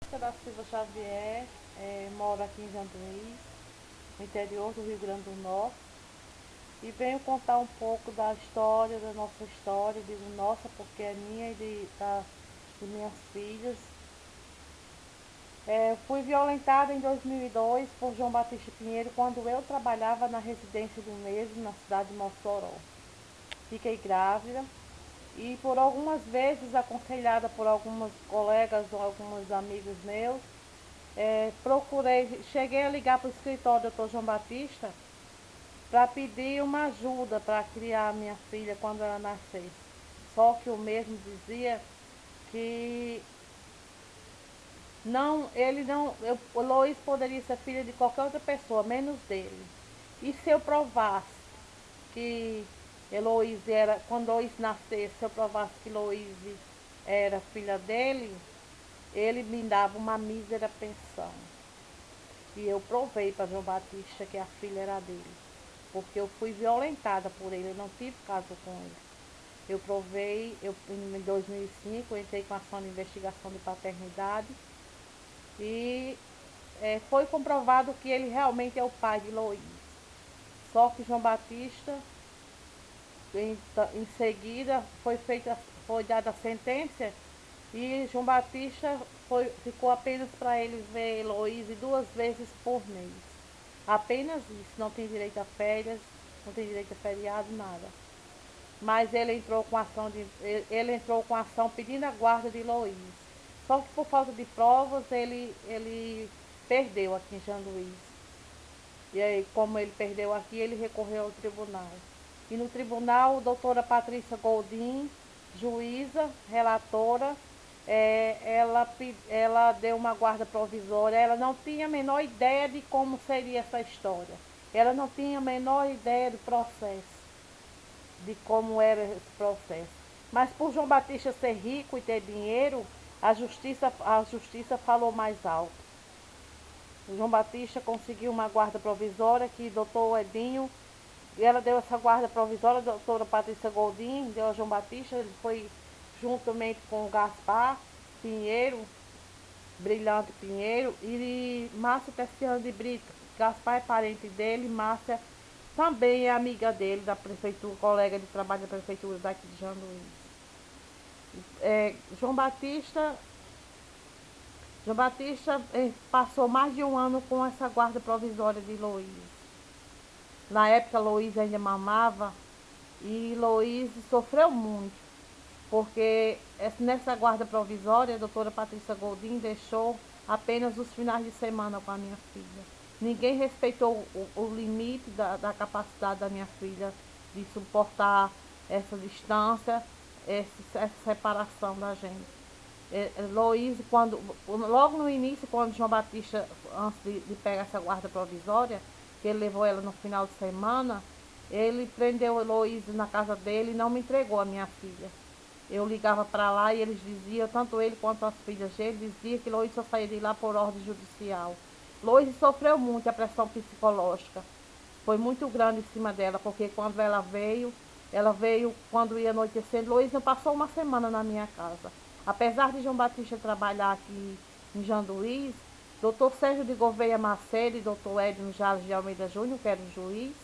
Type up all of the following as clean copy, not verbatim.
Francisca da Silva Xavier, moro aqui em Janduís, no interior do Rio Grande do Norte, e venho contar um pouco da história, da nossa história, digo nossa porque é minha e de minhas filhas. Fui violentada em 2002 por João Batista Pinheiro quando eu trabalhava na residência do mesmo, na cidade de Mossoró. Fiquei grávida e por algumas vezes, aconselhada por algumas colegas ou alguns amigos meus, cheguei a ligar para o escritório do Dr. João Batista para pedir uma ajuda para criar a minha filha quando ela nascesse. Só que o mesmo dizia que não, ele não, o Loís poderia ser filha de qualquer outra pessoa, menos dele. E se eu provasse que Heloísa era, quando Loís nascesse, se eu provasse que Loís era filha dele, ele me dava uma mísera pensão. E eu provei para João Batista que a filha era dele. Porque eu fui violentada por ele, eu não tive caso com ele. Eu provei, em 2005, eu entrei com ação de investigação de paternidade e foi comprovado que ele realmente é o pai de Loís. Só que João Batista, em seguida, foi dada a sentença e João Batista ficou apenas para ele ver Heloísa 2 vezes por mês. Apenas isso, não tem direito a férias, não tem direito a feriado, nada. Mas ele entrou com ação pedindo a guarda de Heloísa. Só que por falta de provas ele perdeu aqui em Janduís. E aí, como ele perdeu aqui, ele recorreu ao tribunal. E no tribunal, a doutora Patrícia Goldim, juíza, relatora, ela deu uma guarda provisória. Ela não tinha a menor ideia de como seria essa história. Ela não tinha a menor ideia do processo, de como era esse processo. Mas por João Batista ser rico e ter dinheiro, a justiça falou mais alto. O João Batista conseguiu uma guarda provisória que o doutor Edinho, ela deu essa guarda provisória, a doutora Patrícia Goldim deu a João Batista, ele foi juntamente com o Gaspar Pinheiro, Brilhante Pinheiro e Márcia Tessiano de Brito. Gaspar é parente dele, Márcia também é amiga dele, da prefeitura, colega de trabalho da prefeitura daqui de Janduís. João Batista João Batista passou mais de um ano com essa guarda provisória de Loís. Na época, Loís ainda mamava e Loís sofreu muito, porque nessa guarda provisória, a doutora Patrícia Goldim deixou apenas os finais de semana com a minha filha. Ninguém respeitou o limite da capacidade da minha filha de suportar essa distância, essa separação da gente. Loís, logo no início, quando João Batista, antes de pegar essa guarda provisória, que ele levou ela no final de semana, ele prendeu Loís na casa dele e não me entregou a minha filha. Eu ligava para lá e eles diziam, tanto ele quanto as filhas dele, diziam que Loís só saía de lá por ordem judicial. Loís sofreu muito a pressão psicológica. Foi muito grande em cima dela, porque quando ela veio quando ia anoitecendo. Loís não passou uma semana na minha casa. Apesar de João Batista trabalhar aqui em Janduís, doutor Sérgio de Gouveia Macedo e doutor Edno Jales de Almeida Júnior, que era o juiz,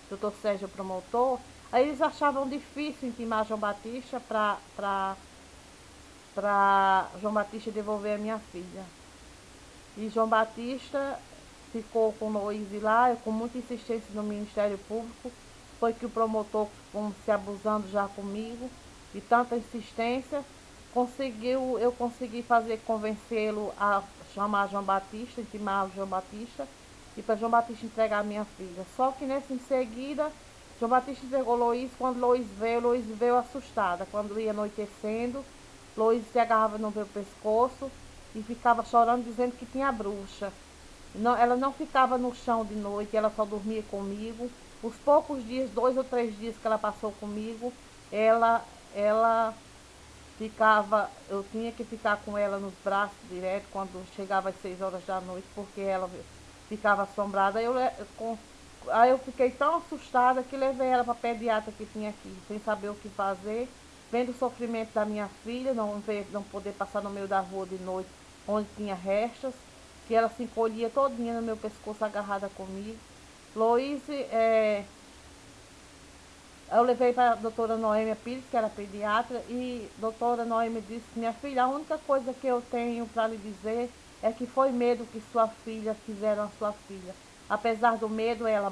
doutor Sérgio promotor, aí eles achavam difícil intimar João Batista para João Batista devolver a minha filha. E João Batista ficou com Loís lá, com muita insistência no Ministério Público, foi que o promotor, como se abusando já comigo, de tanta insistência, eu consegui convencê-lo a chamar João Batista, intimar João Batista, e para João Batista entregar a minha filha. Só que nessa em seguida, João Batista entregou Loís. Quando Loís veio assustada. Quando ia anoitecendo, Loís se agarrava no meu pescoço e ficava chorando, dizendo que tinha bruxa. Não, ela não ficava no chão de noite, ela só dormia comigo. Os poucos dias, 2 ou 3 dias que ela passou comigo, ela ficava, eu tinha que ficar com ela nos braços direto quando chegava às 6 horas da noite, porque ela ficava assombrada. Aí eu fiquei tão assustada que levei ela para a pediatra que tinha aqui, sem saber o que fazer, vendo o sofrimento da minha filha, não poder passar no meio da rua de noite onde tinha restas, que ela se encolhia todinha no meu pescoço agarrada comigo. Loíse, eu levei para a doutora Noêmia Pires, que era pediatra, e a doutora Noêmia disse: minha filha, a única coisa que eu tenho para lhe dizer é que foi medo que sua filha fizeram a sua filha. Apesar do medo, ela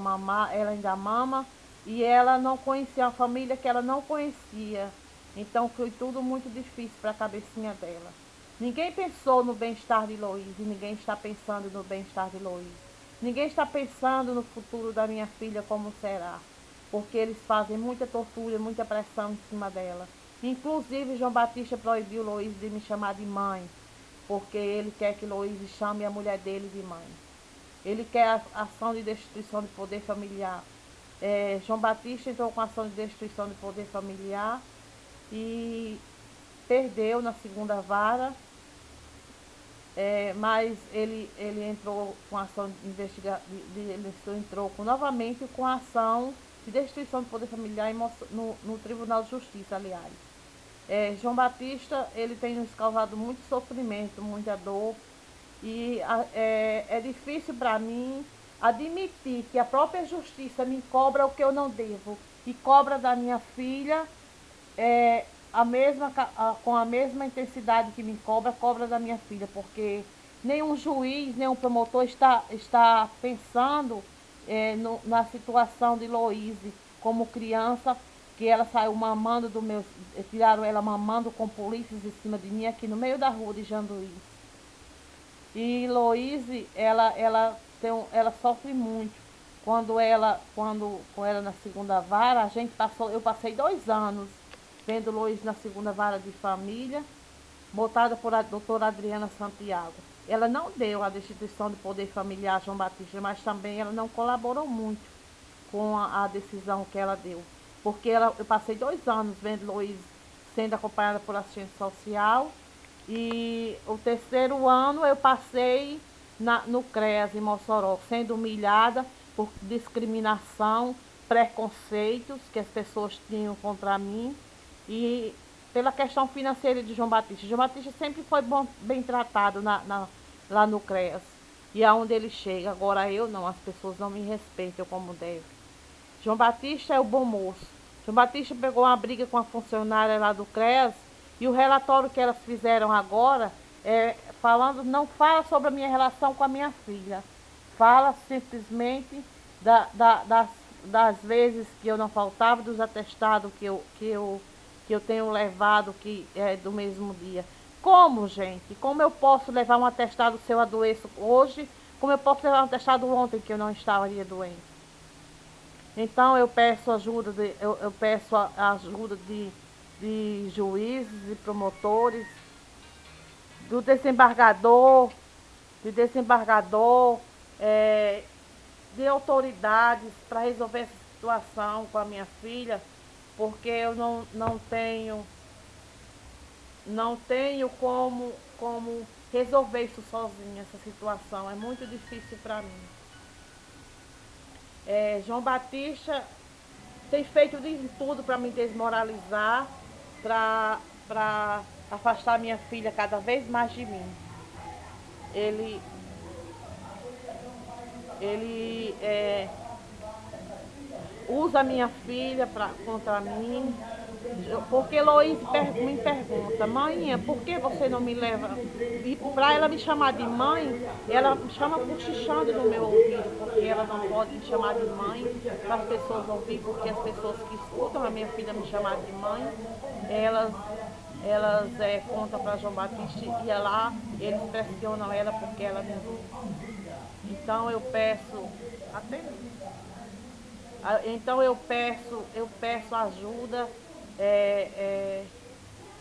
ainda mama, e ela não conhecia uma família que ela não conhecia. Então foi tudo muito difícil para a cabecinha dela. Ninguém pensou no bem-estar de Loíse, ninguém está pensando no bem-estar de Loíse. Ninguém está pensando no futuro da minha filha como será, porque eles fazem muita tortura, muita pressão em cima dela. Inclusive, João Batista proibiu Loíse de me chamar de mãe, porque ele quer que Loíse chame a mulher dele de mãe. Ele quer a ação de destituição de poder familiar. João Batista entrou com ação de destituição de poder familiar e perdeu na segunda vara, mas ele entrou com ação de investigação, ele entrou novamente com ação de destituição do poder familiar no Tribunal de Justiça, aliás. João Batista, ele tem nos causado muito sofrimento, muita dor, e é difícil para mim admitir que a própria justiça me cobra o que eu não devo, e cobra da minha filha com a mesma intensidade que me cobra da minha filha, porque nenhum juiz, nenhum promotor está pensando na situação de Loíse como criança, que ela saiu mamando tiraram ela mamando com polícias em cima de mim aqui no meio da rua de Janduí. E Loíse, ela sofre muito. Quando ela na segunda vara, eu passei 2 anos vendo Loíse na segunda vara de família, botada por a doutora Adriana Santiago. Ela não deu a destituição de poder familiar a João Batista, mas também ela não colaborou muito com a decisão que ela deu. Porque eu passei 2 anos vendo Loíse sendo acompanhada por assistente social, e o 3º ano eu passei no CREAS em Mossoró, sendo humilhada por discriminação, preconceitos que as pessoas tinham contra mim, e pela questão financeira de João Batista. João Batista sempre foi bem tratado lá no CREAS, e aonde ele chega. Agora eu não, as pessoas não me respeitam como deve. João Batista é o bom moço. João Batista pegou uma briga com a funcionária lá do CREAS, e o relatório que elas fizeram agora, não fala sobre a minha relação com a minha filha. Fala simplesmente das vezes que eu não faltava, dos atestados que eu tenho levado do mesmo dia. Como, gente? Como eu posso levar um atestado se eu adoeço hoje? Como eu posso levar um atestado ontem que eu não estaria doente? Então eu peço ajuda a ajuda de juízes e promotores, do desembargador, de autoridades para resolver essa situação com a minha filha, porque eu não tenho como resolver isso sozinha, essa situação. É muito difícil para mim. João Batista tem feito de tudo para me desmoralizar, para afastar minha filha cada vez mais de mim. Ele usa minha filha contra mim, porque Loíse me pergunta: mãe, por que você não me leva? E para ela me chamar de mãe, ela me chama cochichando no meu ouvido, porque ela não pode me chamar de mãe para as pessoas ouvir, porque as pessoas que escutam a minha filha me chamar de mãe, elas contam para João Batista, e lá eles pressionam ela porque ela me ouve. Então eu peço até Então eu peço ajuda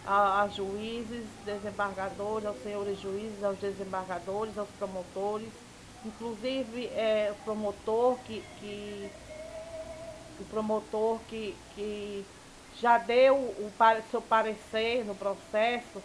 a juízes, desembargadores, aos senhores juízes, aos desembargadores, aos promotores, inclusive o promotor que já deu seu parecer no processo,